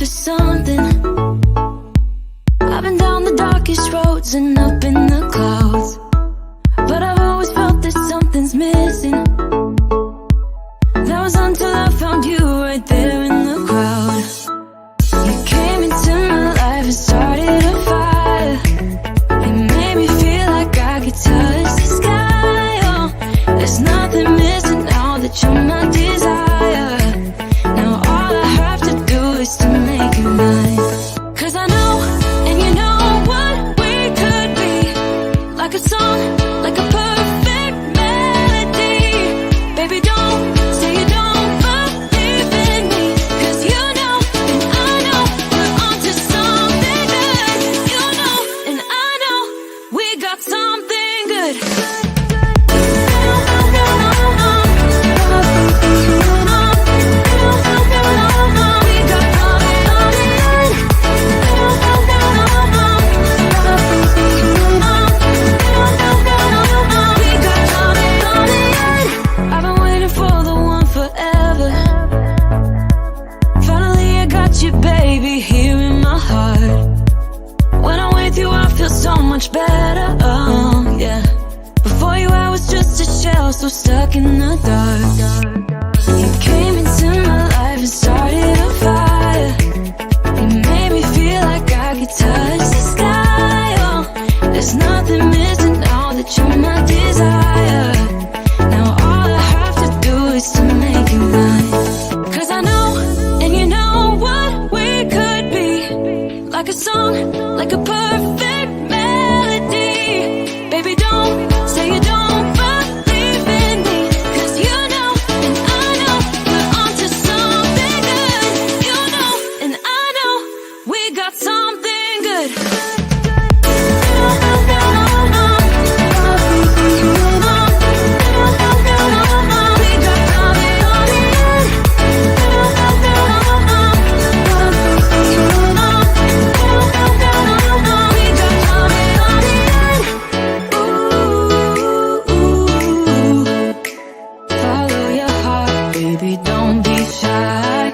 something. I've been down the darkest roads and up in the clouds, but I've always felt that something's missing. That was until I found you right there in the crowd. You came into my life and started a fire. You made me feel like I could touch the sky. Oh, there's nothing missing now that you're my desire. Now all I have to do is to make you mine. 'Cause I know, and you know what we could be. Like a song, like a perfect melody. Baby, don't say you don't believe in me. 'Cause you know, and I know, we're onto something good. You know, and I know, we got something good. I've been waiting for the one forever. Finally I got you, baby, here in my heart. When I'm with you I feel so much better, oh yeah. Before you I was just a shell, so stuck in the dark. You came into my life and started a fire. You made me feel like I could touch the sky. Oh, there's nothing missing now that you're my desire. Now all I have to do is to make you mine. 'Cause I know, and you know what we could be. Like a song, like a perfect melody. Baby, don't say you don't believe in me. 'Cause you know, and I know, we're onto something good. You know, and I know, we got something good. Follow your heart, baby, don't be shy.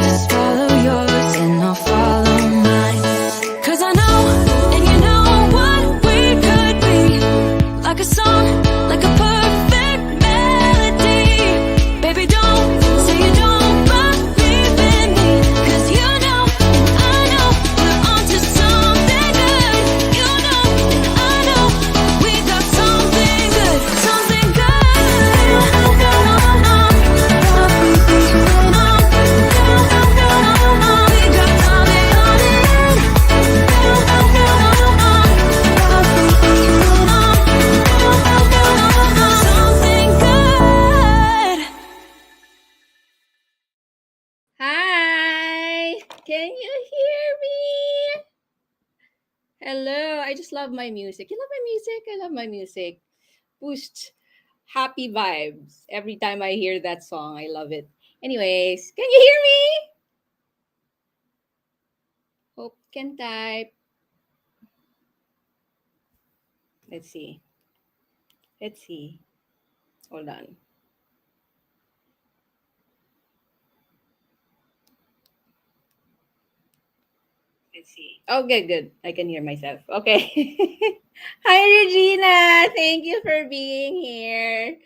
Just follow yours and I'll follow mine. 'Cause I know, and you know what we could be. Like a song, like a perfect melody. Baby, don't say you don't believe in me. 'Cause you know, and I know, we're onto something good. You know, and I know, we got something good. Something good. Something good. Hi! Can you hear me? Hello. I just love my music. You love my music? I love my music. Boost happy vibes every time I hear that song. I love it. Anyways, can you hear me? Hope you can type. Let's see. Let's see. Hold on. Let's see. Okay, good. I can hear myself. Okay. Hi, Regina. Thank you for being here.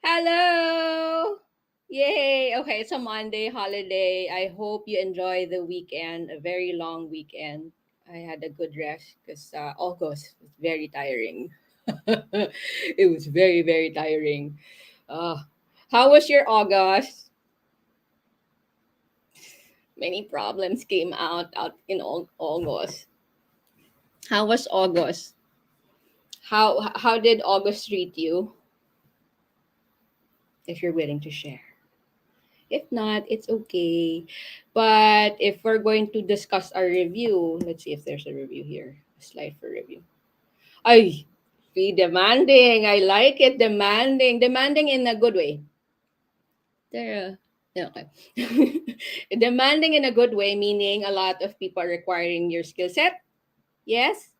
Hello. Yay. Okay, it's a Monday holiday. I hope you enjoy the weekend, a very long weekend. I had a good rest because August was very tiring. It was very, very tiring. Uh, how was your August? Many problems came out in August. How was August? How did August treat you? If you're willing to share. If not, it's okay. But if we're going to discuss our review, let's see if there's a review here. A slide for review. Ay, be demanding. I like it. Demanding. Demanding in a good way. There. Yeah, okay. Demanding in a good way, meaning a lot of people are requiring your skill set. Yes.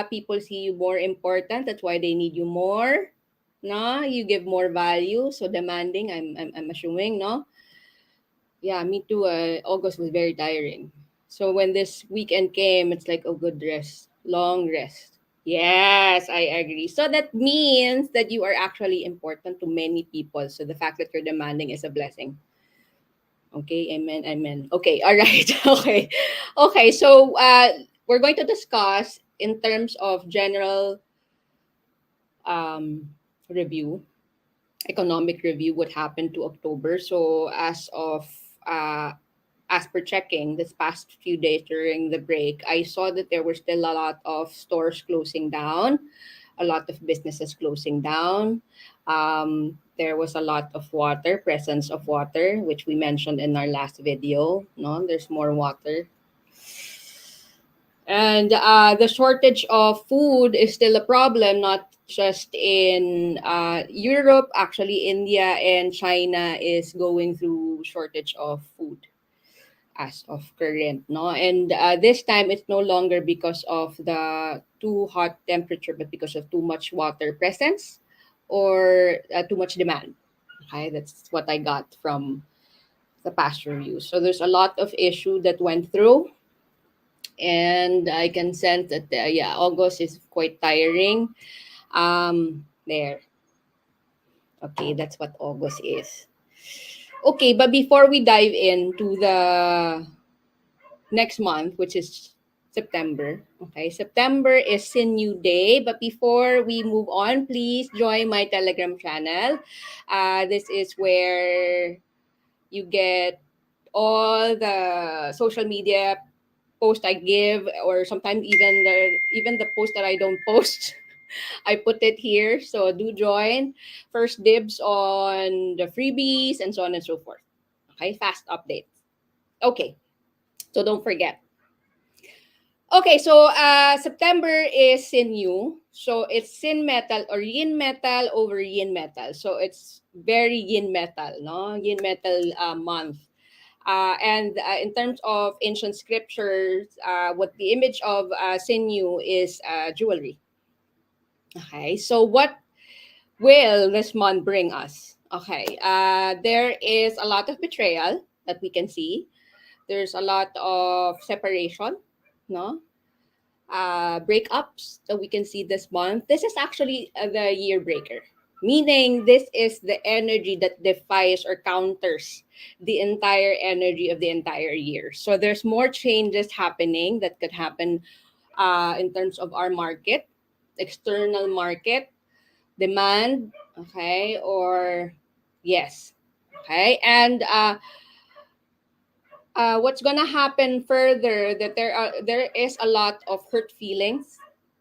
People see you more important. That's why they need you more. no? You give more value, so demanding. I'm assuming, no? Yeah, me too. August was very tiring. So when this weekend came, it's like, oh, good rest, long rest. Yes, I agree. So that means that you are actually important to many people. So the fact that you're demanding is a blessing. Okay, amen, amen. Okay, all right. Okay. Okay, so we're going to discuss in terms of general um, review, economic review, what happened to October. So uh, as per checking this past few days during the break, I saw that there were still a lot of stores closing down, a lot of businesses closing down. There was a lot of water, presence of water, which we mentioned in our last video. No, there's more water. And the shortage of food is still a problem, not just in Europe. Actually, India and China is going through shortage of food as of current, no? And this time it's no longer because of the too hot temperature, but because of too much water presence or too much demand. Okay, that's what I got from the past review. So there's a lot of issue that went through, and I can sense that yeah, August is quite tiring. There. Okay, that's what August is. Okay, but before we dive into the next month, which is September. Okay, September is Sinew Day. But before we move on, please join my Telegram channel. This is where you get all the social media post I give, or sometimes even the post that I don't post. I put it here. So do join. First dibs on the freebies and so on and so forth. Okay, fast updates. Okay, so don't forget. Okay, so September is Sinew. So it's Sin metal or Yin metal over Yin metal. So it's very Yin metal, no? Yin metal month. And in terms of ancient scriptures, what the image of Sinew is jewelry. Okay, so what will this month bring us? Okay, there is a lot of betrayal that we can see. There's a lot of separation, no? Breakups that we can see this month. This is actually the year breaker, meaning this is the energy that defies or counters the entire energy of the entire year. So there's more changes happening that could happen in terms of our market, external market, demand, okay, or yes, okay, and what's gonna happen further, that there is a lot of hurt feelings,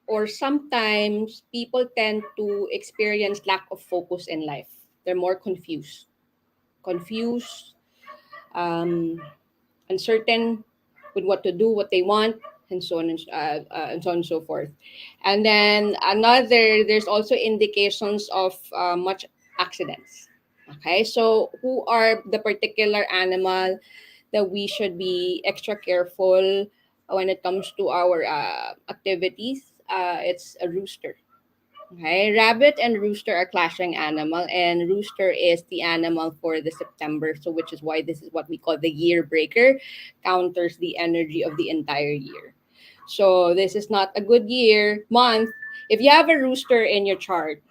or sometimes people tend to experience lack of focus in life. They're more confused, um, uncertain with what to do, what they want, and so on and so on and so forth. And then there's also indications of much accidents. Okay, so who are the particular animal that we should be extra careful when it comes to our activities? It's a rooster. Okay, rabbit and rooster are clashing animal, and rooster is the animal for the September. So, which is why this is what we call the year breaker, counters the energy of the entire year. So, this is not a good month. If you have a rooster in your chart,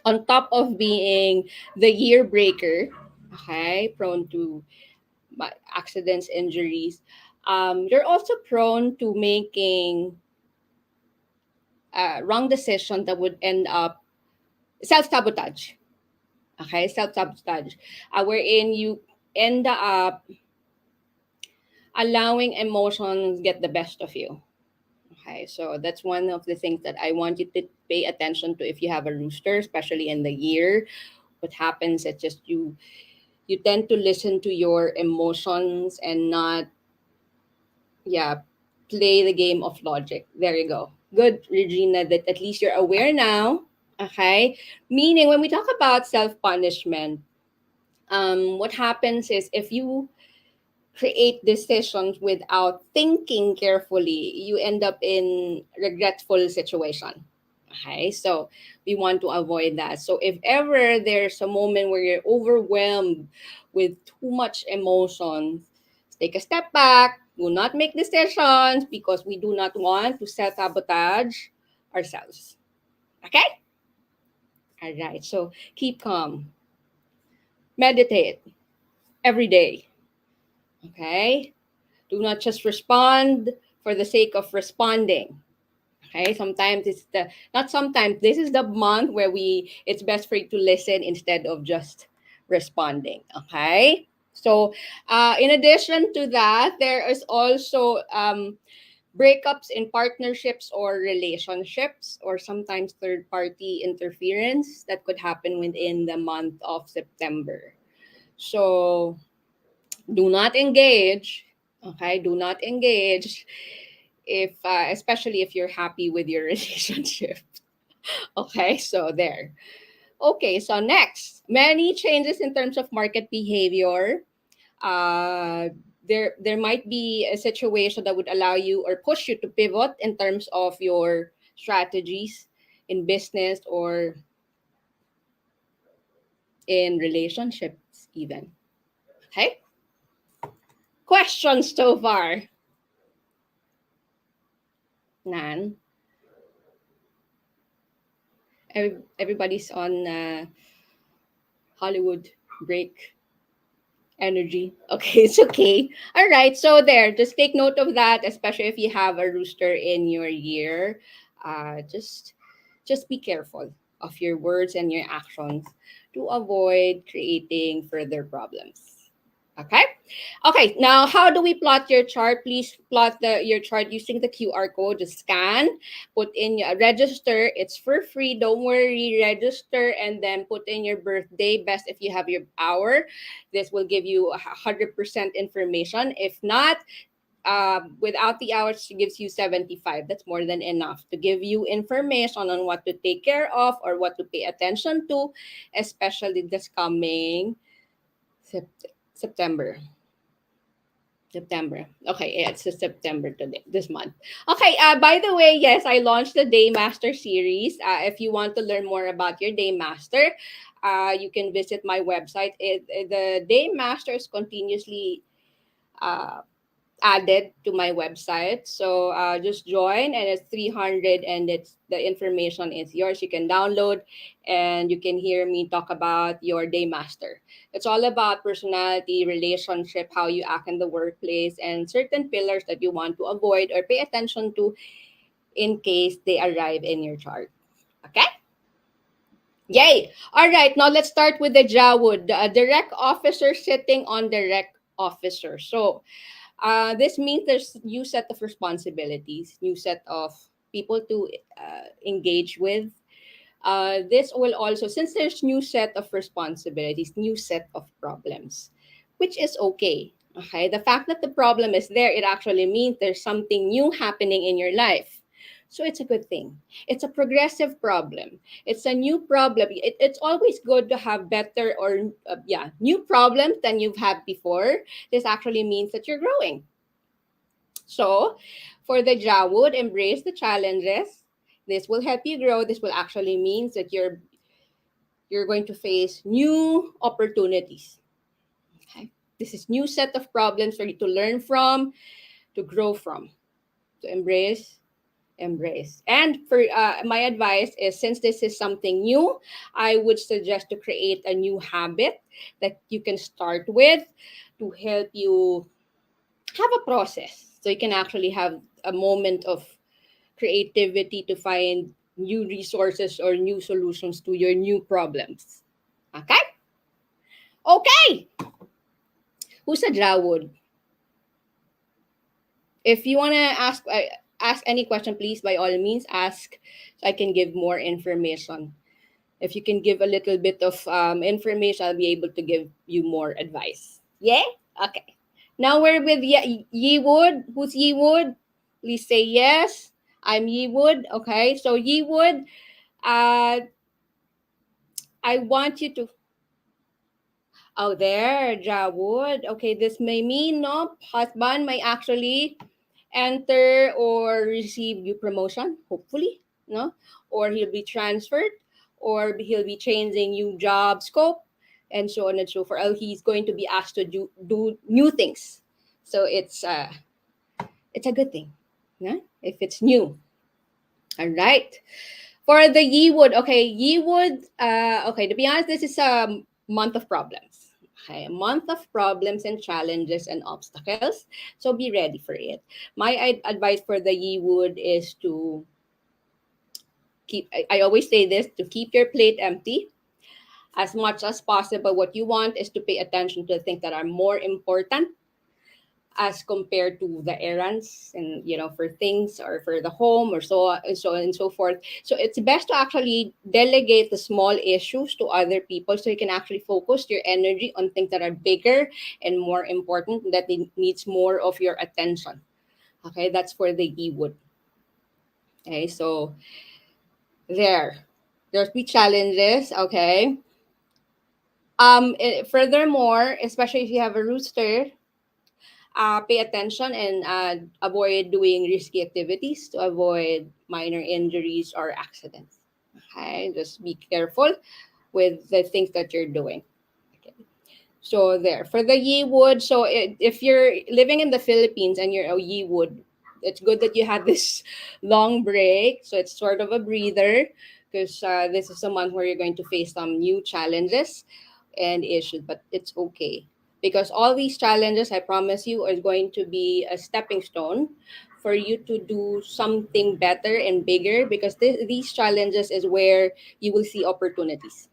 on top of being the year breaker, okay, prone to accidents, injuries, you're also prone to making wrong decision that would end up self sabotage. Okay, self sabotage, wherein you end up allowing emotions get the best of you. Okay, so that's one of the things that I want you to pay attention to if you have a rooster, especially in the year. What happens is just you tend to listen to your emotions and not, yeah, play the game of logic. There you go. Good, Regina, that at least you're aware now. Okay, meaning when we talk about self punishment, what happens is if you create decisions without thinking carefully, you end up in regretful situation. Okay, so we want to avoid that. So if ever there's a moment where you're overwhelmed with too much emotion, take a step back, do not make decisions because we do not want to self-sabotage ourselves. Okay? All right, so keep calm, meditate every day. Okay? Do not just respond for the sake of responding. Okay, sometimes it's the not sometimes this is the month where we it's best for you to listen instead of just responding. Okay, so in addition to that, there is also breakups in partnerships or relationships, or sometimes third party interference that could happen within the month of September. So do not engage. Okay, do not engage if especially if you're happy with your relationship. Okay, so there. Okay, so next, many changes in terms of market behavior. uh there might be a situation that would allow you or push you to pivot in terms of your strategies in business or in relationships even. Okay, questions so far, Nan? Everybody's on Hollywood break energy. Okay, it's okay. All right, so there, just take note of that, especially if you have a rooster in your year. Just be careful of your words and your actions to avoid creating further problems. Okay? Okay, now how do we plot your chart? Please plot your chart using the QR code. Just scan, put in your register. It's for free. Don't worry. Register and then put in your birthday. Best if you have your hour. This will give you 100% information. If not, without the hours, she gives you 75. That's more than enough to give you information on what to take care of or what to pay attention to, especially this coming September. September. Okay, yeah, it's September today, this month. Okay, by the way, yes, I launched the Day Master series. If you want to learn more about your Day Master, you can visit my website. The Day Master is continuously uh, added to my website. So just join, and it's 300, and it's the information is yours. You can download, and you can hear me talk about your day master. It's all about personality, relationship, how you act in the workplace, and certain pillars that you want to avoid or pay attention to in case they arrive in your chart. Okay? Yay! All right, now let's start with the Jawud, the direct officer sitting on direct officer. So this means there's new set of responsibilities, new set of people to engage with. This will also, since there's new set of responsibilities, new set of problems, which is okay. Okay, the fact that the problem is there, it actually means there's something new happening in your life. So it's a good thing. It's a progressive problem. It's a new problem. It's always good to have better or new problems than you've had before. This actually means that you're growing. So, for the Jawud, embrace the challenges. This will help you grow. This will actually means that you're going to face new opportunities. Okay, this is new set of problems for you to learn from, to grow from, to embrace. And for my advice is, since this is something new, I would suggest to create a new habit that you can start with to help you have a process so you can actually have a moment of creativity to find new resources or new solutions to your new problems. Okay? Okay. Who's a Jawud? If you want to ask any question, please, by all means, ask so I can give more information. If you can give a little bit of information, I'll be able to give you more advice. Yeah? Okay. Now we're with Yewood. Who's Yewood? Please say yes. I'm Yewood. Okay. So Yewood, uh, I want you to. Oh, there, Jawood. Okay, this may mean no husband may actually enter or receive you promotion. Hopefully. no? Or he'll be transferred, or he'll be changing new job scope, and so on and so forth. He's going to be asked to do new things. So it's a good thing, yeah? If it's new. All right. For the Yewood, okay, Yewood, okay, to be honest, this is a month of problems. Okay, a month of problems and challenges and obstacles. So be ready for it. My advice for the Yewood is to I always say this, to keep your plate empty as much as possible. What you want is to pay attention to the things that are more important as compared to the errands, and for things or for the home or so on and so forth. So it's best to actually delegate the small issues to other people, so you can actually focus your energy on things that are bigger and more important, that needs more of your attention. Okay, that's for the E wood. Okay, so there's be challenges. Okay. Furthermore, especially if you have a rooster, pay attention and avoid doing risky activities to avoid minor injuries or accidents. Okay, just be careful with the things that you're doing. Okay. So there for the Yewood. So if you're living in the Philippines and you're a Yewood, it's good that you had this long break. So it's sort of a breather, because this is a month where you're going to face some new challenges and issues, but it's okay, because all these challenges, I promise you, are going to be a stepping stone for you to do something better and bigger, because these challenges is where you will see opportunities.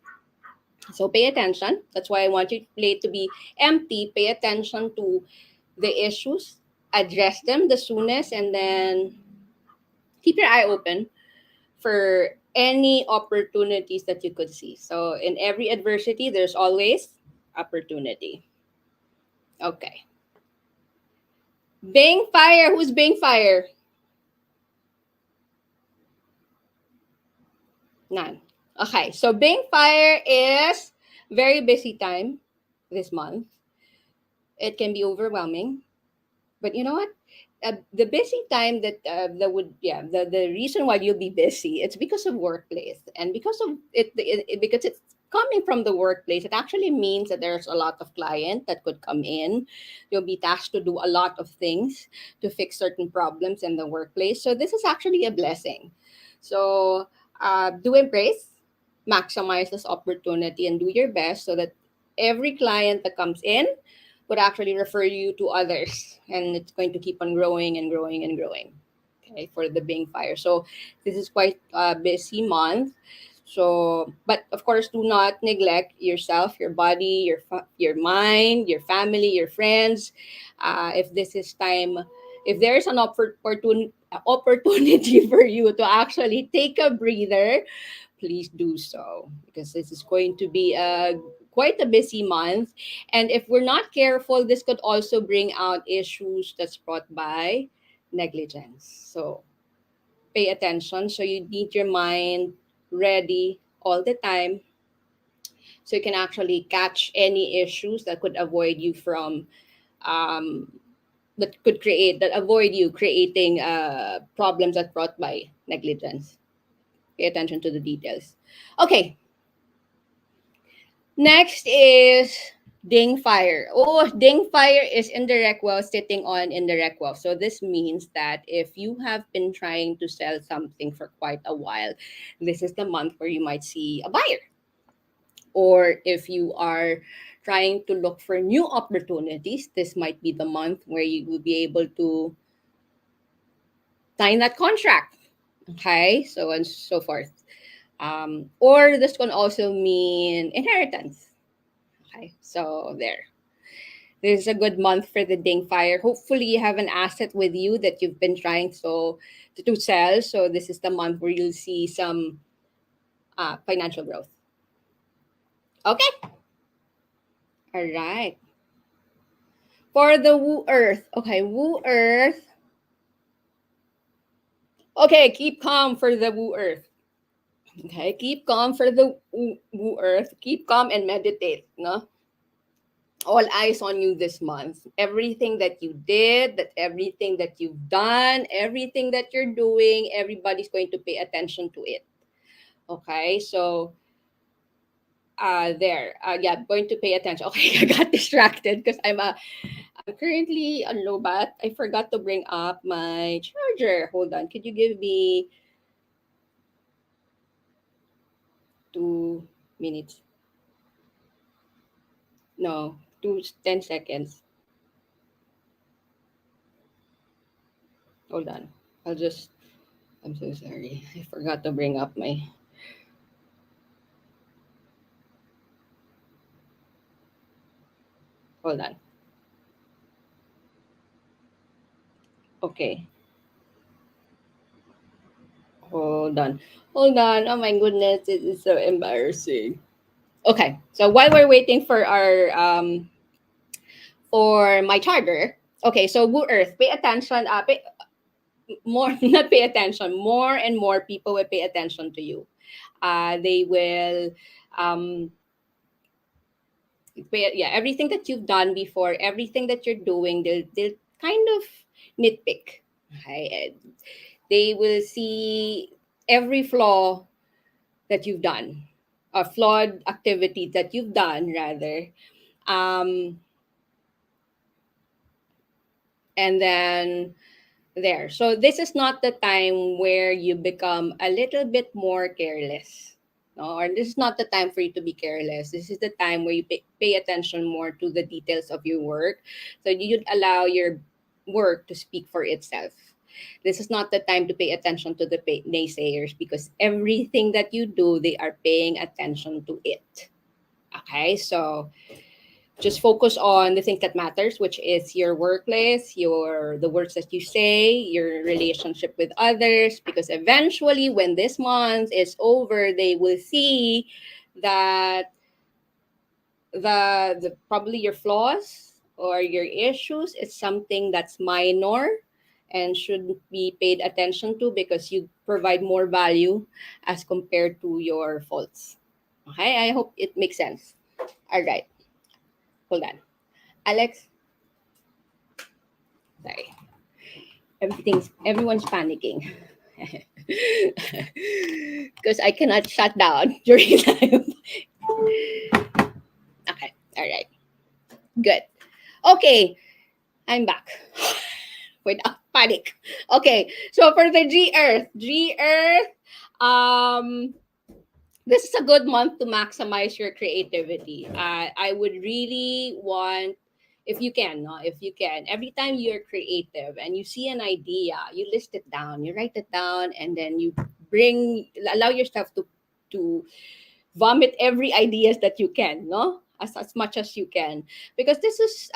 So pay attention. That's why I want your plate to be empty. Pay attention to the issues, address them the soonest, and then keep your eye open for any opportunities that you could see. So in every adversity, there's always opportunity. Okay. Bing Fire. Who's Bing Fire? None. Okay. So Bing Fire is very busy time this month. It can be overwhelming. But you know what? The busy time that would, yeah, the reason why you'll be busy, it's because of workplace, and because of because it's coming from the workplace, it actually means that there's a lot of client that could come in. You'll be tasked to do a lot of things to fix certain problems in the workplace, so this is actually a blessing. So do embrace, maximize this opportunity, and do your best so that every client that comes in would actually refer you to others, and it's going to keep on growing and growing and growing. Okay, for the Bing Fire. So this is quite a busy month. So, but of course, do not neglect yourself, your body, your mind, your family, your friends. If this is time, if there is an opportunity for you to actually take a breather, please do so, because this is going to be a quite a busy month. And if we're not careful, this could also bring out issues that's brought by negligence. So pay attention. So you need your mind ready all the time, so you can actually catch any issues that could avoid you from um, that avoid you creating problems that brought by negligence. Pay attention to the details. Okay, next is Ding Fire. Oh, Ding Fire is indirect wealth sitting on indirect wealth. So this means that if you have been trying to sell something for quite a while, this is the month where you might see a buyer. Or if you are trying to look for new opportunities, this might be the month where you will be able to sign that contract. Okay, so on and so forth. Or this can also mean inheritance. Okay, so there. This is a good month for the Ding Fire. Hopefully, you have an asset with you that you've been trying to sell. So this is the month where you'll see some financial growth. Okay. All right. For the Woo Earth. Okay, Woo Earth. Okay, keep calm for the Woo Earth. Okay, keep calm for the Woo Earth. Keep calm and meditate. No. all eyes on you this month. Everything that you did, that everything that you've done, everything that you're doing, everybody's going to pay attention to it. Okay, so there, yeah, going to pay attention. Okay, I got distracted because I'm currently on low bat. I forgot to bring up my charger. Hold on, could you give me 2 minutes? No, 10 seconds. Hold on. I'll just. I'm so sorry. I forgot to bring up my. Hold on. Okay. Hold on. Hold on. Oh my goodness, it is so embarrassing. Okay. So while we're waiting for my charger, okay. So Blue Earth, pay attention. More not pay attention. More and more people will pay attention to you. They will um yeah, everything that you've done before, everything that you're doing, they'll kind of nitpick. Okay, and they will see every flaw that you've done, a flawed activity that you've done rather, um, and then there. So this is not the time where you become a little bit more careless. No, or this is not the time for you to be careless. This is the time where you pay attention more to the details of your work. So you'd allow your work to speak for itself. This is not the time to pay attention to the naysayers because everything that you do, they are paying attention to it. Okay, so just focus on the things that matters, which is your workplace, your the words that you say, your relationship with others, because eventually when this month is over, they will see that the probably your flaws or your issues is something that's minor and shouldn't be paid attention to because you provide more value as compared to your faults. Okay, I hope it makes sense. All right, hold on. Alex, sorry. Everyone's panicking. Because I cannot shut down during time. Okay, all right, good. Okay, I'm back without panic. Okay, so for the G Earth, um, this is a good month to maximize your creativity. I would really want, if you can, no, if you can, every time you're creative and you see an idea, you list it down, you write it down, and then you allow yourself to vomit every ideas that you can, no, as much as you can, because this is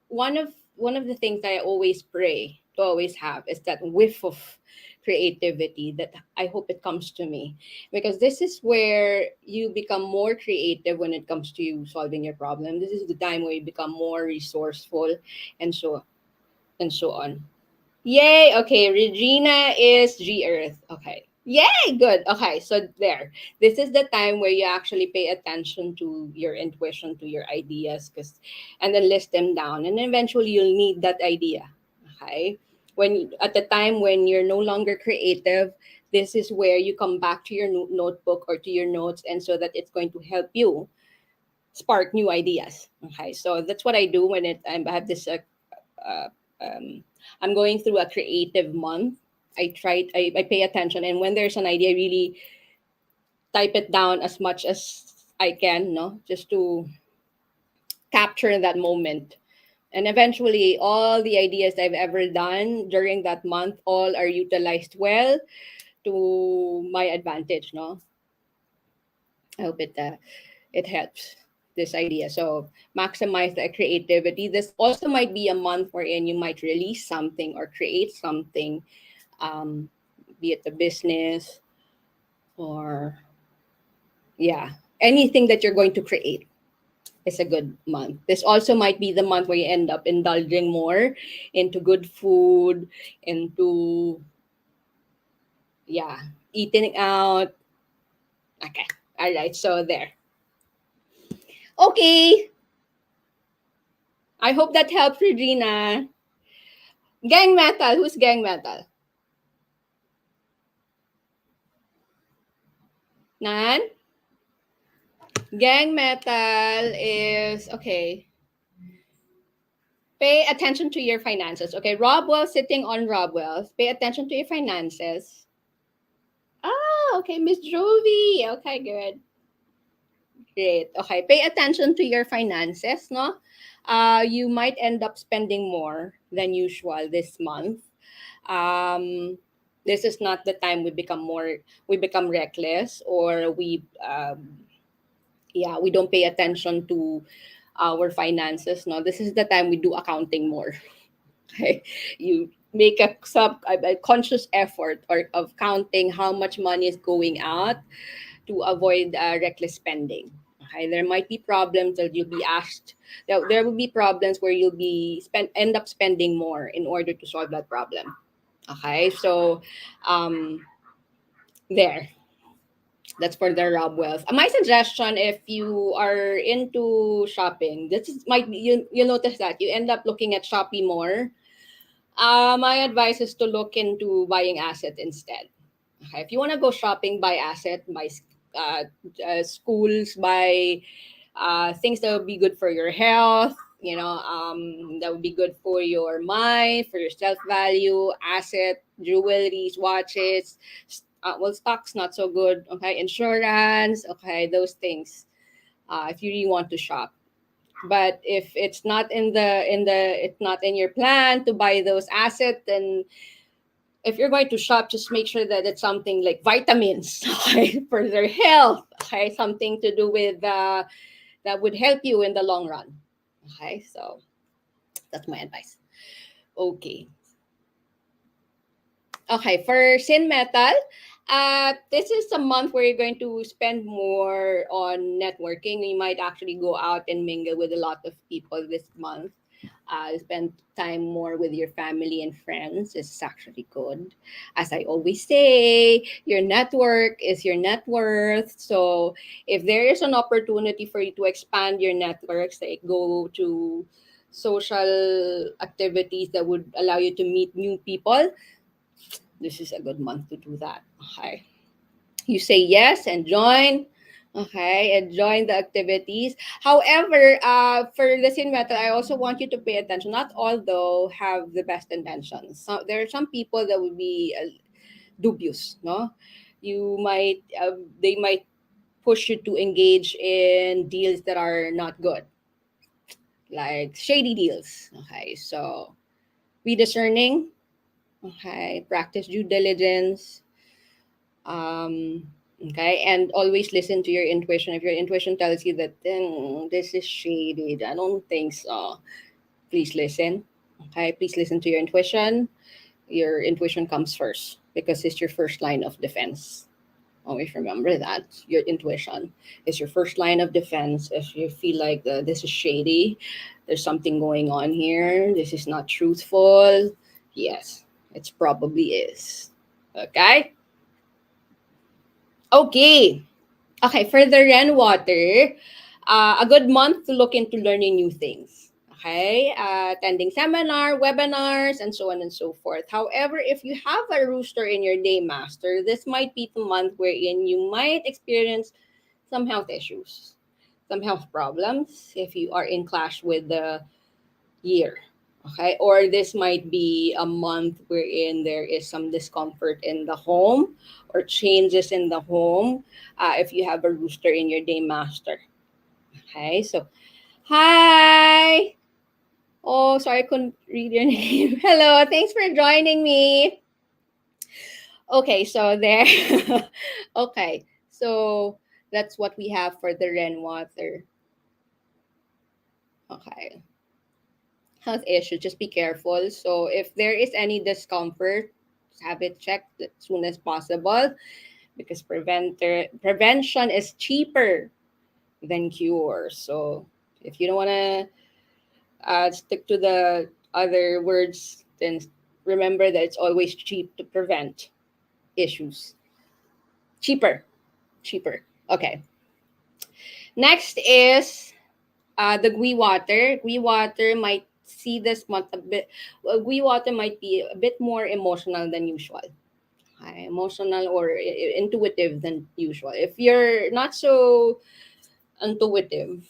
one of the things that I always pray to always have is that whiff of creativity that I hope it comes to me, because this is where you become more creative when it comes to you solving your problem. This is the time where you become more resourceful and so on. Yay! Okay, Regina is G Earth. Okay. Yay! Good. Okay, so there. This is the time where you actually pay attention to your intuition, to your ideas, and then list them down. And eventually you'll need that idea. Okay. At the time when you're no longer creative, this is where you come back to your notebook or to your notes, and so that it's going to help you spark new ideas. Okay, so that's what I do when I have this uh, um, I'm going through a creative month. I pay attention, and when there's an idea, I really type it down as much as I can, no, just to capture that moment. And eventually, all the ideas I've ever done during that month, all are utilized well to my advantage, no. I hope it helps this idea. So maximize the creativity. This also might be a month wherein you might release something or create something, um, be it a business or yeah, anything that you're going to create is a good month. This also might be the month where you end up indulging more into good food, into yeah, eating out. Okay. All right. So there. Okay. I hope that helps, Regina. Gang metal. Who's gang metal? Nan? Gang metal is okay. Pay attention to your finances. Okay, Rob Wells sitting on Rob Wells. Pay attention to your finances. Ah, okay, Miss Jovi. Okay, good. Great. Okay, pay attention to your finances, no? You might end up spending more than usual this month. This is not the time we become reckless, or we don't pay attention to our finances, no? This is the time we do accounting more. Okay, you make a conscious effort or of counting how much money is going out to avoid reckless spending. Okay, there might be problems that you'll be asked. There will be problems where you'll end up spending more in order to solve that problem. Okay, so um, there. That's for the Rob Wells. My suggestion, if you are into shopping, might be you notice that you end up looking at Shopee more. My advice is to look into buying asset instead. Okay, if you want to go shopping, buy asset, buy uh, schools, buy things that would be good for your health. That would be good for your mind, for your self value, asset, jewelries, watches. Well, stocks not so good. Okay, insurance. Okay, those things. If you really want to shop, but if it's not it's not in your plan to buy those assets, then if you're going to shop, just make sure that it's something like vitamins, okay, for their health, okay, something to do with that would help you in the long run. Okay, so that's my advice. Okay. Okay, for Sin Metal, this is a month where you're going to spend more on networking. You might actually go out and mingle with a lot of people this month. Spend time more with your family and friends. This is actually good. As I always say, your network is your net worth. So if there is an opportunity for you to expand your networks, like go to social activities that would allow you to meet new people, this is a good month to do that. Okay. You say yes and join. Okay, and join the activities. However, for the sin metal, I also want you to pay attention. Not all, though, have the best intentions. So there are some people that would be dubious. No, they might push you to engage in deals that are not good, like shady deals. Okay, so be discerning. Okay, practice due diligence. um okay, and always listen to your intuition. If your intuition tells you that this is shady, I don't think so, please listen. Okay, please listen to your intuition. Your intuition comes first because it's your first line of defense. Always remember that your intuition is your first line of defense. If you feel like this is shady, there's something going on here, this is not truthful, yes, it probably is. Okay. Okay. Okay, for the rainwater, a good month to look into learning new things. Okay, attending seminar, webinars, and so on and so forth. However, if you have a rooster in your day master, this might be the month wherein you might experience some health issues, some health problems if you are in clash with the year. Okay, or this might be a month wherein there is some discomfort in the home or changes in the home, if you have a rooster in your day master. Okay, so hi. Oh, sorry, I couldn't read your name. Hello, thanks for joining me. Okay, so there. Okay, so that's what we have for the rainwater. Okay, health issues, just be careful. So if there is any discomfort, have it checked as soon as possible, because prevention is cheaper than cure. So if you don't want to stick to the other words, then remember that it's always cheap to prevent issues. Cheaper. Cheaper. Okay. Next is The Gui water might see this month a bit. Well, Gui water might be a bit more emotional than usual. Emotional or intuitive than usual. If you're not so intuitive,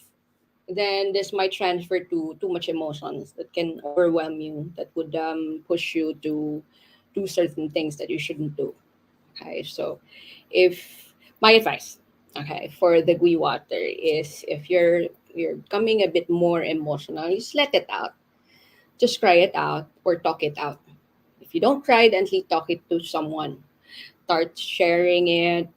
then this might transfer to too much emotions that can overwhelm you, that would push you to do certain things that you shouldn't do. Okay, so if my advice, okay, for the Gui water is if you're becoming a bit more emotional, just let it out. Just cry it out or talk it out. If you don't cry, then at least talk it to someone. Start sharing it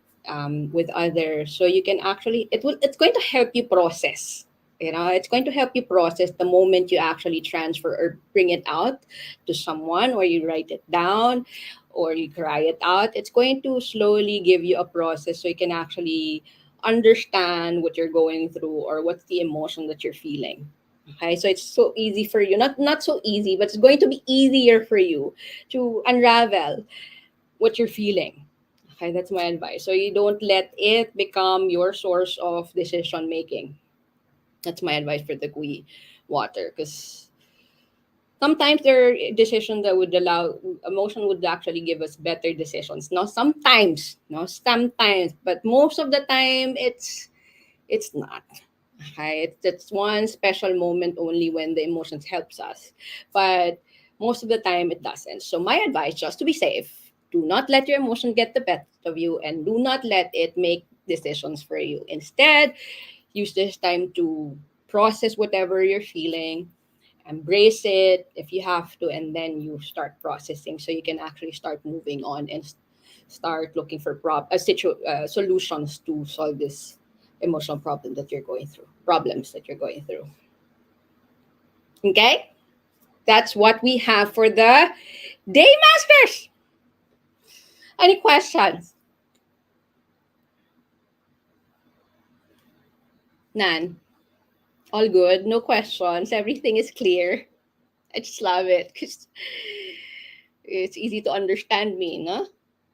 with others, so you can actually it's going to help you process. It's going to help you process the moment you actually transfer or bring it out to someone, or you write it down, or you cry it out. It's going to slowly give you a process so you can actually understand what you're going through or what's the emotion that you're feeling. Okay, so it's so easy for you, not so easy, but it's going to be easier for you to unravel what you're feeling. Okay, that's my advice. So you don't let it become your source of decision making. That's my advice for the Gui water. Because sometimes there are decisions that would allow emotion would actually give us better decisions. No, sometimes, no, sometimes, but most of the time it's not. Okay, it's one special moment only when the emotions helps us, but most of the time it doesn't. So my advice, just to be safe, do not let your emotion get the best of you, and do not let it make decisions for you. Instead, use this time to process whatever you're feeling, embrace it if you have to, and then you start processing so you can actually start moving on and start looking for solutions to solve this emotional problems that you're going through. Okay, that's what we have for the day masters. Any questions? None. All good, no questions, everything is clear. I just love it because it's easy to understand me, no?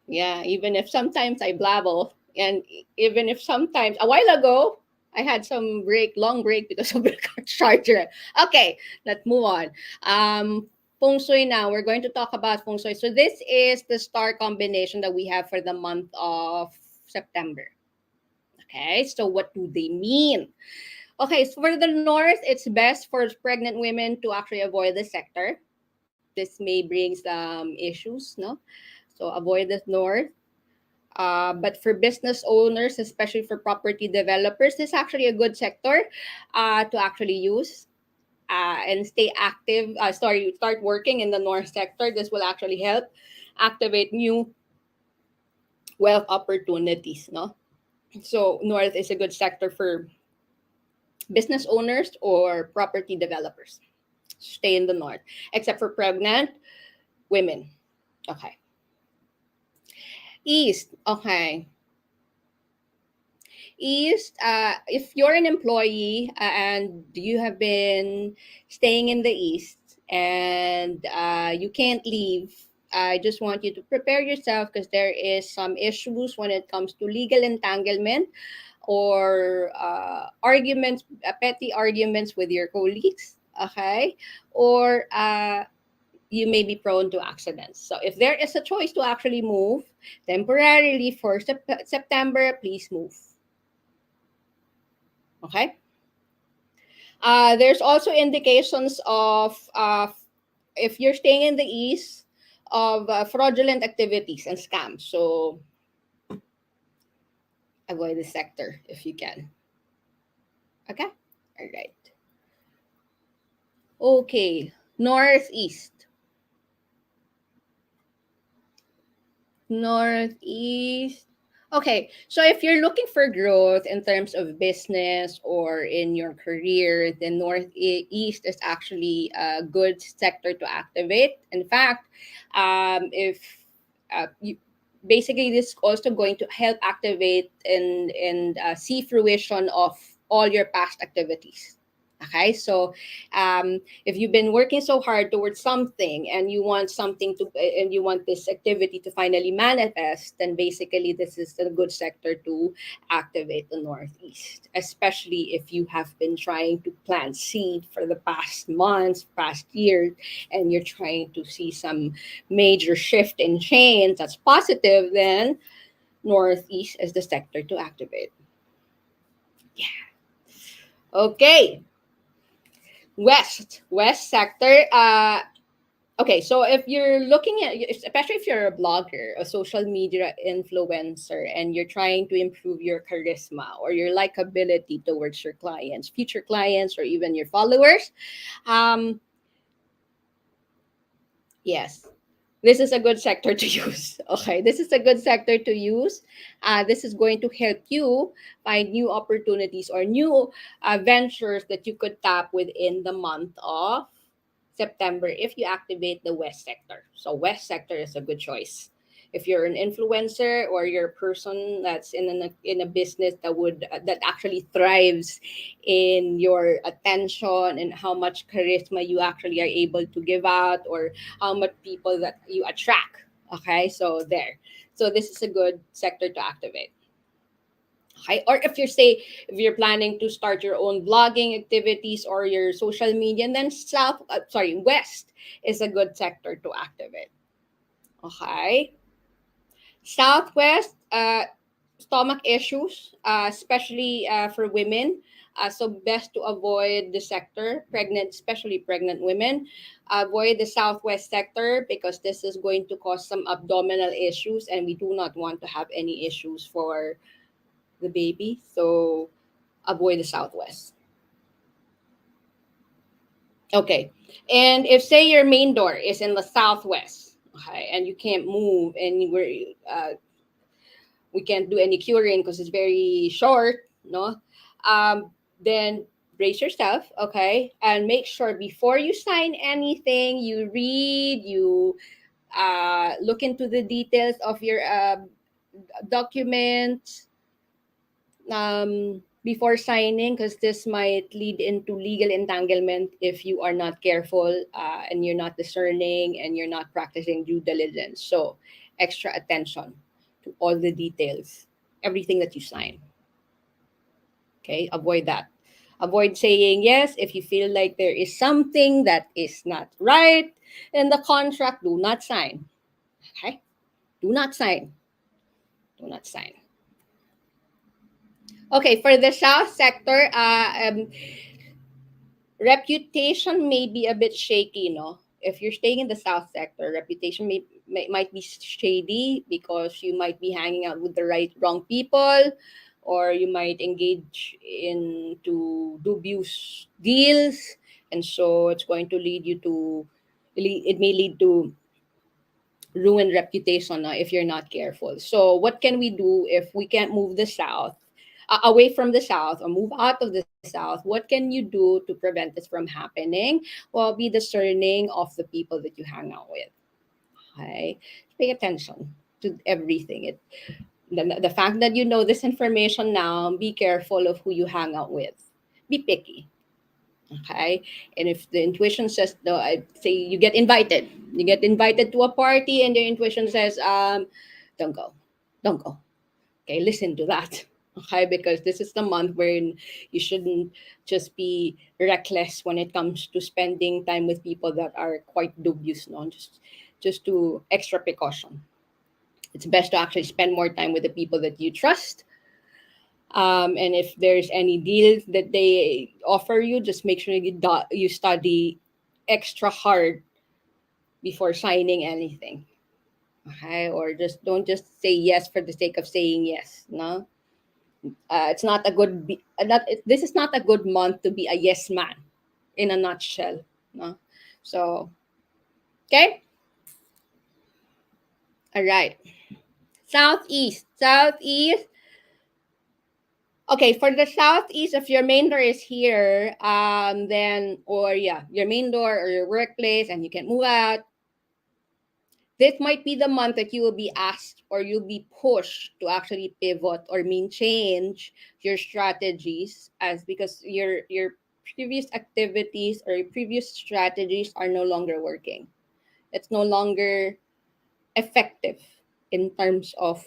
Yeah, even if sometimes I blabble, and even if sometimes a while ago I had some long break because of the charger. Okay, let's move on. Feng Shui now. We're going to talk about Feng Shui. So this is the star combination that we have for the month of September. Okay, so what do they mean? Okay, so for the north, it's best for pregnant women to actually avoid the sector. This may bring some issues, no? So avoid the north. But for business owners, especially for property developers, this is actually a good sector to actually use and stay active. Start working in the north sector. This will actually help activate new wealth opportunities. No, so north is a good sector for business owners or property developers. Stay in the north, except for pregnant women. Okay. East. Okay. East, if you're an employee and you have been staying in the East and you can't leave, I just want you to prepare yourself because there is some issues when it comes to legal entanglement or arguments, petty arguments with your colleagues. Okay, or you may be prone to accidents. So if there is a choice to actually move temporarily for September, please move. Okay. There's also indications of if you're staying in the east of fraudulent activities and scams. So avoid the sector if you can. Okay. All right. Okay. Northeast. Northeast. Okay, so if you're looking for growth in terms of business or in your career, the Northeast is actually a good sector to activate. In fact, if you basically this is also going to help activate and see fruition of all your past activities. Okay, so if you've been working so hard towards something and you want something to, and you want this activity to finally manifest, then basically this is a good sector to activate the Northeast, especially if you have been trying to plant seed for the past months, past year, and you're trying to see some major shift in change that's positive, then Northeast is the sector to activate. Okay, West sector. Okay, so if you're looking at, especially if you're a blogger, a social media influencer, and you're trying to improve your charisma or your likability towards your clients, future clients, or even your followers, um, yes, this is a good sector to use. Okay, this is a good sector to use. This is going to help you find new opportunities or new ventures that you could tap within the month of September if you activate the West sector. So West sector is a good choice. If you're an influencer or you're a person that's in a business that actually thrives in your attention and how much charisma you actually are able to give out, or how much people that you attract. Okay, so there. So this is a good sector to activate. Okay, or if you're planning to start your own blogging activities or your social media, then west is a good sector to activate. Okay, southwest, stomach issues, especially for women. So best to avoid the sector, especially pregnant women. Avoid the southwest sector because this is going to cause some abdominal issues, and we do not want to have any issues for the baby. So avoid the southwest. Okay. And if say your main door is in the southwest, okay, and you can't move, and we can't do any curing because it's very short, no, then brace yourself, okay, and make sure before you sign anything, you read, you look into the details of your document before signing, because this might lead into legal entanglement if you are not careful, and you're not discerning and you're not practicing due diligence. So extra attention to all the details, everything that you sign. Okay, avoid that. Avoid saying yes if you feel like there is something that is not right in the contract. Do not sign. Okay, do not sign. Do not sign. Okay, for the south sector, reputation may be a bit shaky, no? If you're staying in the south sector, reputation might be shady because you might be hanging out with the wrong people, or you might engage into dubious deals, and so it's going to lead you to it may lead to ruined reputation, if you're not careful. So what can we do if we can't move the south, away from the south, or move out of the south? What can you do to prevent this from happening? Well, be discerning of the people that you hang out with. Okay, pay attention to everything. The fact that you know this information now, be careful of who you hang out with. Be picky. Okay, and if the intuition says no, I say you get invited to a party, and the intuition says don't go, don't go. Okay, listen to that. Okay, because this is the month wherein you shouldn't just be reckless when it comes to spending time with people that are quite dubious, no, just to extra precaution. It's best to actually spend more time with the people that you trust, and if there's any deals that they offer you, just make sure you study extra hard before signing anything. Okay, or just don't just say yes for the sake of saying yes. No, it's not a good. This is not a good month to be a yes man, in a nutshell. No, so okay, all right. Southeast. Okay, for the southeast, if your main door is here, then, or yeah, your main door or your workplace, and you can move out, this might be the month that you will be asked or you'll be pushed to actually pivot or mean change your strategies, as because previous activities or previous strategies are no longer working. It's no longer effective in terms of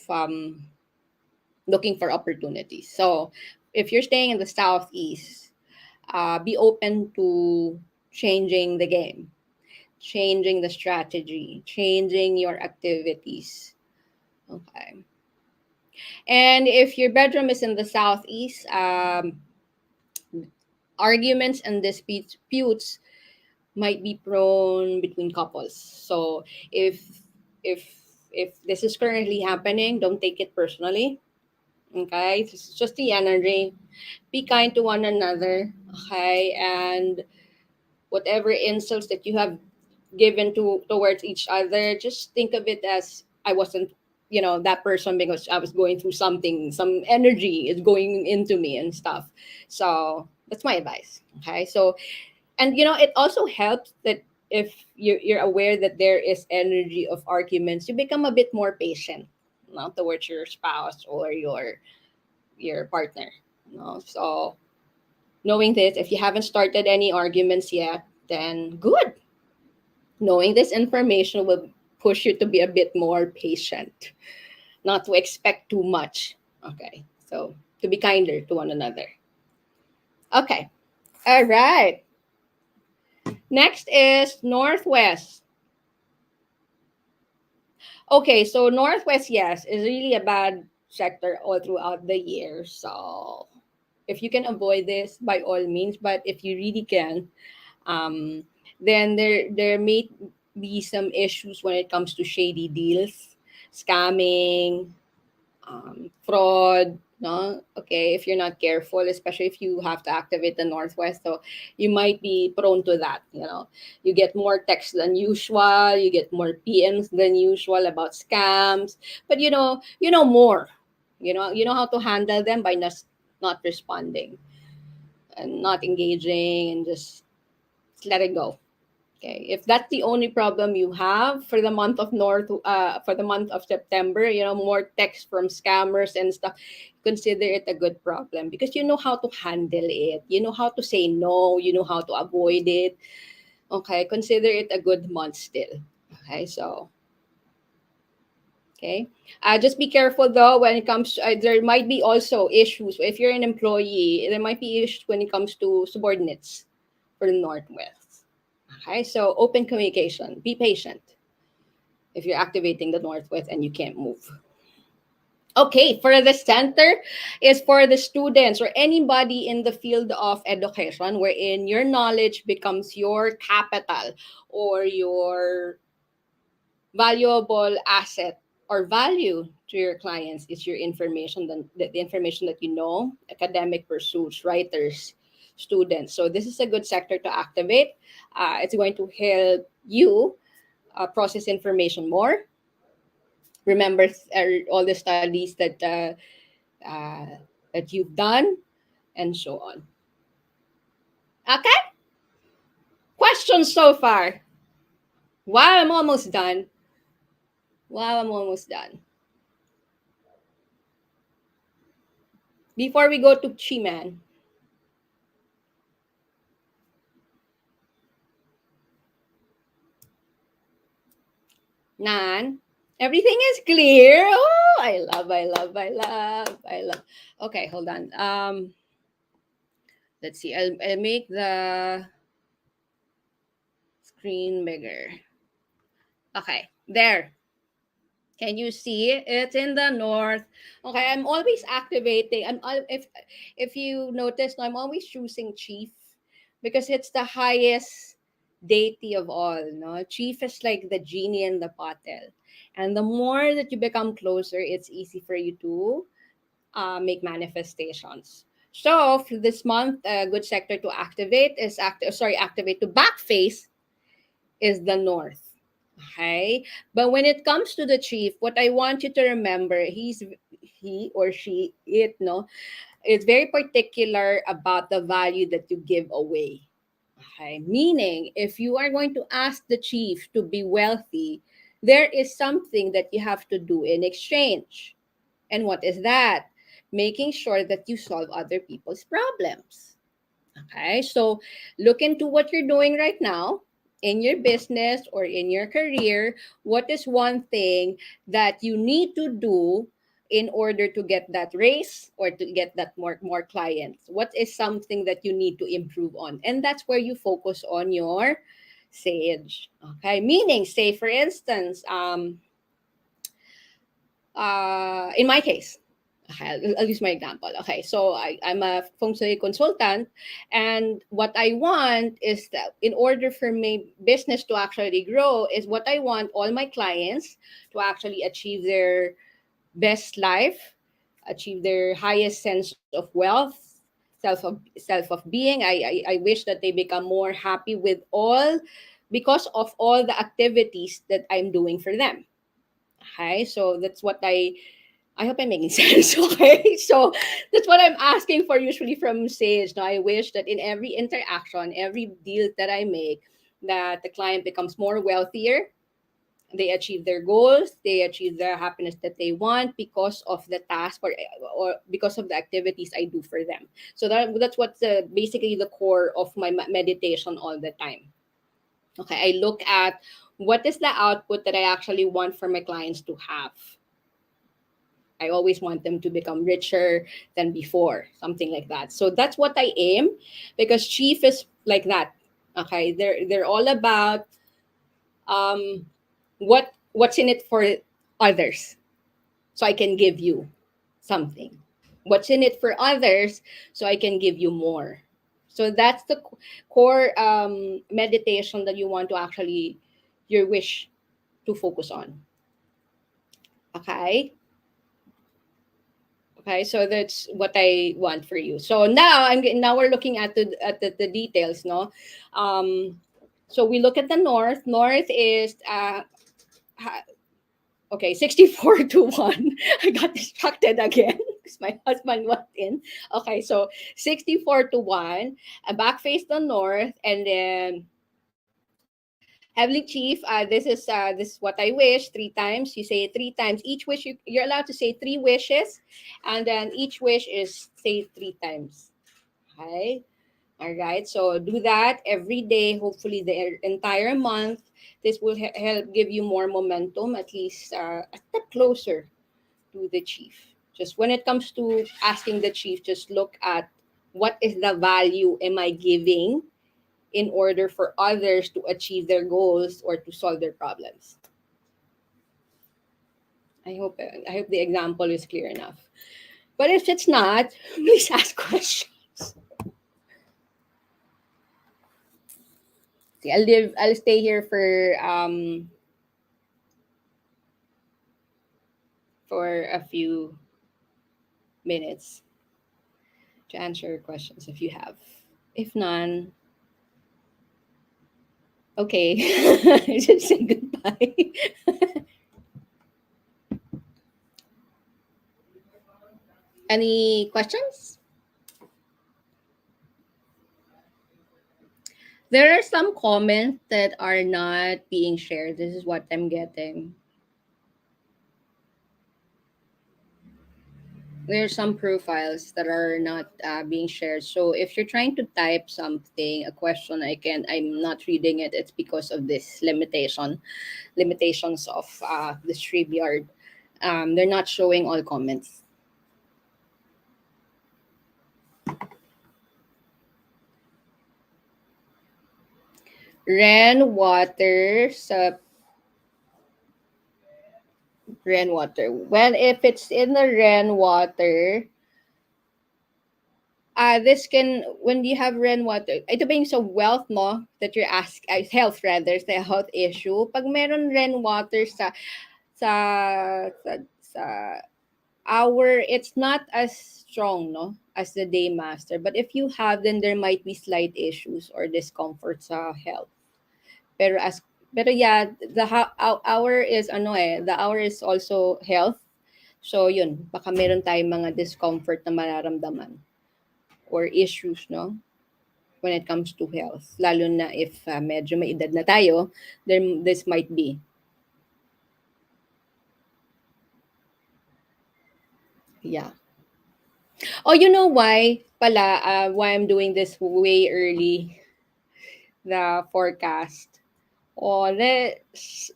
looking for opportunities. So if you're staying in the southeast, be open to changing the game, changing the strategy, changing your activities. Okay. And if your bedroom is in the southeast, arguments and disputes might be prone between couples. So if if this is currently happening, don't take it personally. Okay, it's just the energy. Be kind to one another. Okay, and whatever insults that you have given to towards each other, just think of it as I wasn't, that person, because I was going through something, some energy is going into me and stuff. So that's my advice. Okay, so, and it also helps that if you're aware that there is energy of arguments, you become a bit more patient, towards your spouse or your partner. So knowing this, if you haven't started any arguments yet, then good. Knowing this information will push you to be a bit more patient, not to expect too much. Okay, so to be kinder to one another. Okay, all right. Next is Northwest. Okay, so Northwest, yes, is really a bad sector all throughout the year. So if you can avoid this, by all means. But if you really can, um, then there may be some issues when it comes to shady deals, scamming, fraud. No, okay. If you're not careful, especially if you have to activate the Northwest, so you might be prone to that. You get more texts than usual, you get more PMs than usual about scams, but you know more. You know how to handle them by not responding and not engaging and just let it go. Okay, if that's the only problem you have for the month of for the month of September, more text from scammers and stuff, consider it a good problem because you know how to handle it. You know how to say no. You know how to avoid it. Okay, consider it a good month still. Okay, so okay, just be careful though when it comes. There might be also issues if you're an employee. There might be issues when it comes to subordinates for the Northwest. Okay, so open communication. Be patient if you're activating the Northwest and you can't move. Okay, for the center is for the students or anybody in the field of education wherein your knowledge becomes your capital or your valuable asset or value to your clients is your information, the information that you know, academic pursuits, writers, students. So this is a good sector to activate. It's going to help you process information more, remember all the studies uh, that you've done, and so on. Okay? Questions so far? Wow, I'm almost done. Wow, I'm almost done. Before we go to Chi-Man, Nan, everything is clear. Oh, I love. Okay, hold on. Let's see. I'll make the screen bigger. Okay, there. Can you see it's in the north? Okay, I'm always activating. If you notice, I'm always choosing chief because it's the highest deity of all. No, chief is like the genie in the bottle, and the more that you become closer, it's easy for you to make manifestations. So for this month, a good sector to activate is activate to backface is the north. Okay. But when it comes to the chief, what I want you to remember, he or she, it, no, it's very particular about the value that you give away. Okay. Meaning, if you are going to ask the chief to be wealthy, there is something that you have to do in exchange. And what is that? Making sure that you solve other people's problems. Okay, so look into what you're doing right now in your business or in your career. What is one thing that you need to do in order to get that raise or to get that more clients? What is something that you need to improve on? And that's where you focus on your sage. Okay, meaning, say for instance, in my case, okay, I'll use my example. Okay, so I'm a Feng Shui consultant, and what I want is that in order for my business to actually grow, is what I want all my clients to actually achieve their best life, achieve their highest sense of wealth, self of being. I wish that they become more happy with all because of all the activities that I'm doing for them. Okay, so that's what I hope I'm making sense. Okay, so that's what I'm asking for usually from sales. Now I wish that in every interaction, every deal that I make, that the client becomes more wealthier. They achieve their goals. They achieve the happiness that they want because of the task or because of the activities I do for them. So that's what's basically the core of my meditation all the time. Okay, I look at what is the output that I actually want for my clients to have. I always want them to become richer than before, something like that. So that's what I aim, because chief is like that. Okay, they're all about um, what's in it for others, so I can give you something. What's in it for others, so I can give you more. So that's the core meditation that you want to actually your wish to focus on. Okay. Okay, so that's what I want for you. So now we're looking at the details, no? Um, so we look at the north. North is ha- okay, 64-1. I got distracted again because my husband went in. Okay, so 64-1. Back face the north, and then Heavenly Chief, this is what I wish 3 times. You say it 3 times. Each wish you're allowed to say 3 wishes, and then each wish is say 3 times. Okay. All right. So do that every day. Hopefully the entire month. This will help give you more momentum. At least a step closer to the chief. Just when it comes to asking the chief, just look at what is the value am I giving in order for others to achieve their goals or to solve their problems. I hope the example is clear enough. But if it's not, please ask questions. See, I'll stay here for a few minutes to answer your questions if you have. If none, okay. Just say goodbye. Any questions? There are some comments that are not being shared. This is what I'm getting. There are some profiles that are not being shared. So if you're trying to type something, a question, I'm not reading it. It's because of this limitations of the StreamYard. They're not showing all comments. Rainwater. Well, if it's in the rainwater, this can, when you have rainwater, ito ba yung sa wealth mo that you're health rather, sa health issue. Pag meron rainwater sa hour, it's not as strong, no, as the day master. But if you have, then there might be slight issues or discomfort sa health. Pero yeah, hour is the hour is also health. So yun, baka meron tayong mga discomfort na mararamdaman or issues, no, when it comes to health. Lalo na if medyo may edad na tayo, then this might be. Yeah. Oh, you know why pala, why I'm doing this way early, the forecast. Oh, next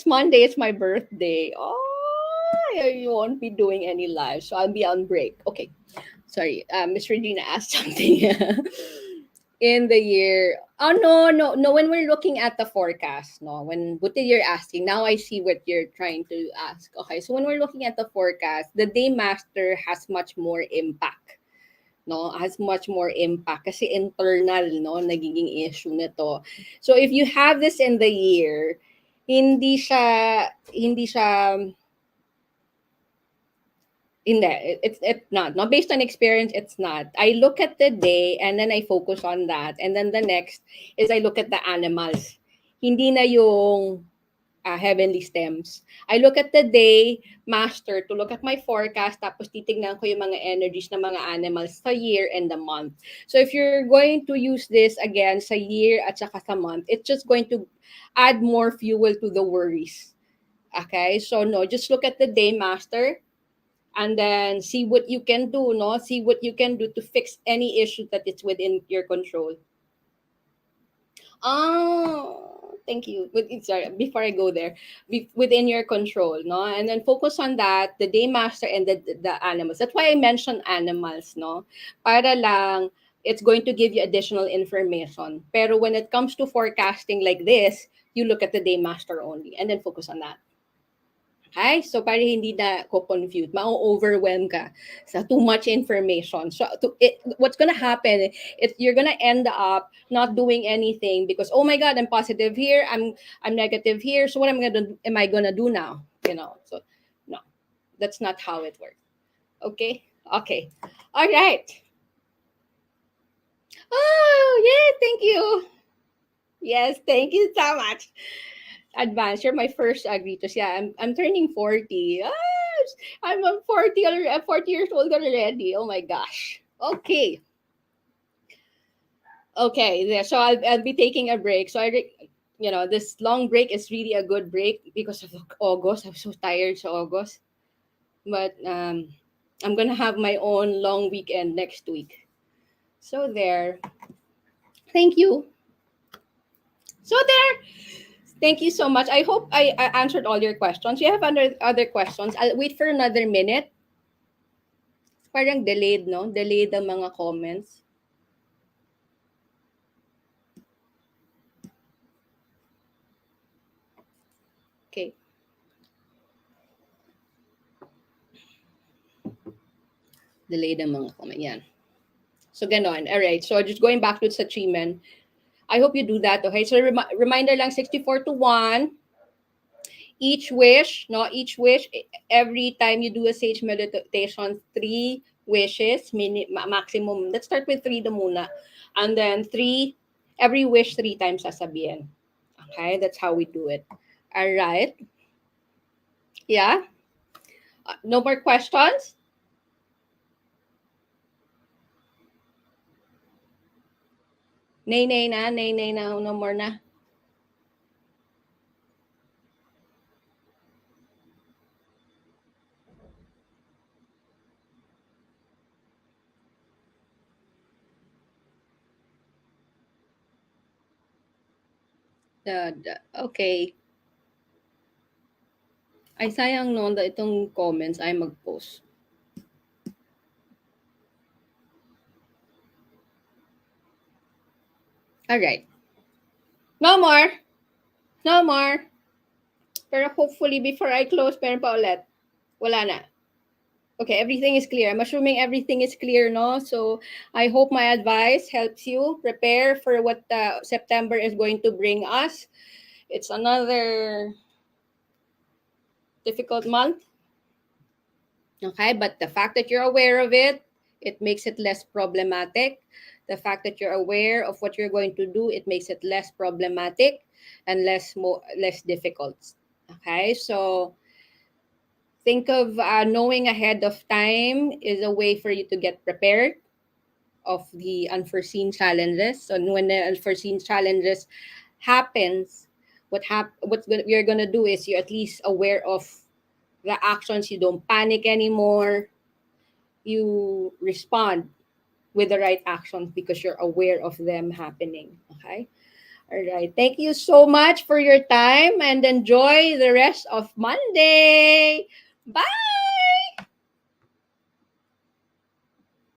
Monday is my birthday. Oh, you won't be doing any live, so I'll be on break. Okay, sorry. Miss Regina asked something. In the year. Oh no, no, no. When we're looking at the forecast, no. When what you're asking, now I see what you're trying to ask. Okay, so when we're looking at the forecast, the day master has much more impact. No, has much more impact kasi internal, no, nagiging issue nito. So if you have this in the year, hindi siya hindi, it's not. No, based on experience, it's not. I look at the day and then I focus on that. And then the next is I look at the animals. Hindi na yung heavenly stems. I look at the day master to look at my forecast tapos titignan ko yung mga energies ng mga animals sa year and the month. So if you're going to use this again sa year at saka sa month, it's just going to add more fuel to the worries. Okay? So no, just look at the day master and then see what you can do, no? See what you can do to fix any issue that is within your control. Thank you. Sorry, before I go there, within your control, no? And then focus on that, the day master and the animals. That's why I mentioned animals, no? Para lang, it's going to give you additional information. Pero when it comes to forecasting like this, you look at the day master only and then focus on that. Okay? So, para hindi na ko confused, ma-overwhelm ka sa too much information. So, what's gonna happen, you're gonna end up not doing anything because, oh my God, I'm positive here, I'm negative here, so what am I gonna do now? So, no, that's not how it works. Okay? Okay. All right. Oh, yeah, thank you. Yes, thank you so much. Advance. You're my first agritos. Yeah, I'm turning 40. I'm 40 already. I'm 40 years old already. Oh my gosh. Okay. Okay. Yeah, so I'll be taking a break. So this long break is really a good break because of August. I'm so tired so August. But I'm gonna have my own long weekend next week. So there. Thank you. So there. Thank you so much. I hope I answered all your questions. You have other questions? I'll wait for another minute. Parang delayed, no? Delayed ang mga comments. Okay. Delayed ang mga comments. Yan. So, ganon. Alright. So, just going back to sa achievement. I hope you do that, okay? So, reminder lang, 64-1. Each wish, no? Each wish, every time you do a sage meditation, 3 wishes, maximum. Let's start with 3 na muna. And then 3, every wish 3 times sasabihin. Okay? That's how we do it. Alright. Yeah? No more questions? Nay, na, no more na. Okay. Ay, sayang no, itong comments ay mag-post. Alright. No more. No more. Pero hopefully before I close, meron pa ulit. Wala na. Okay, everything is clear. I'm assuming everything is clear, no? So I hope my advice helps you prepare for what September is going to bring us. It's another difficult month. Okay, but the fact that you're aware of it, it makes it less problematic. The fact that you're aware of what you're going to do, it makes it less problematic and less difficult. Okay, so think of knowing ahead of time is a way for you to get prepared of the unforeseen challenges. So when the unforeseen challenges happens, you're gonna do is you're at least aware of the actions. You don't panic anymore. you respond with the right actions because you're aware of them happening. Okay. All right. Thank you so much for your time and enjoy the rest of Monday. Bye.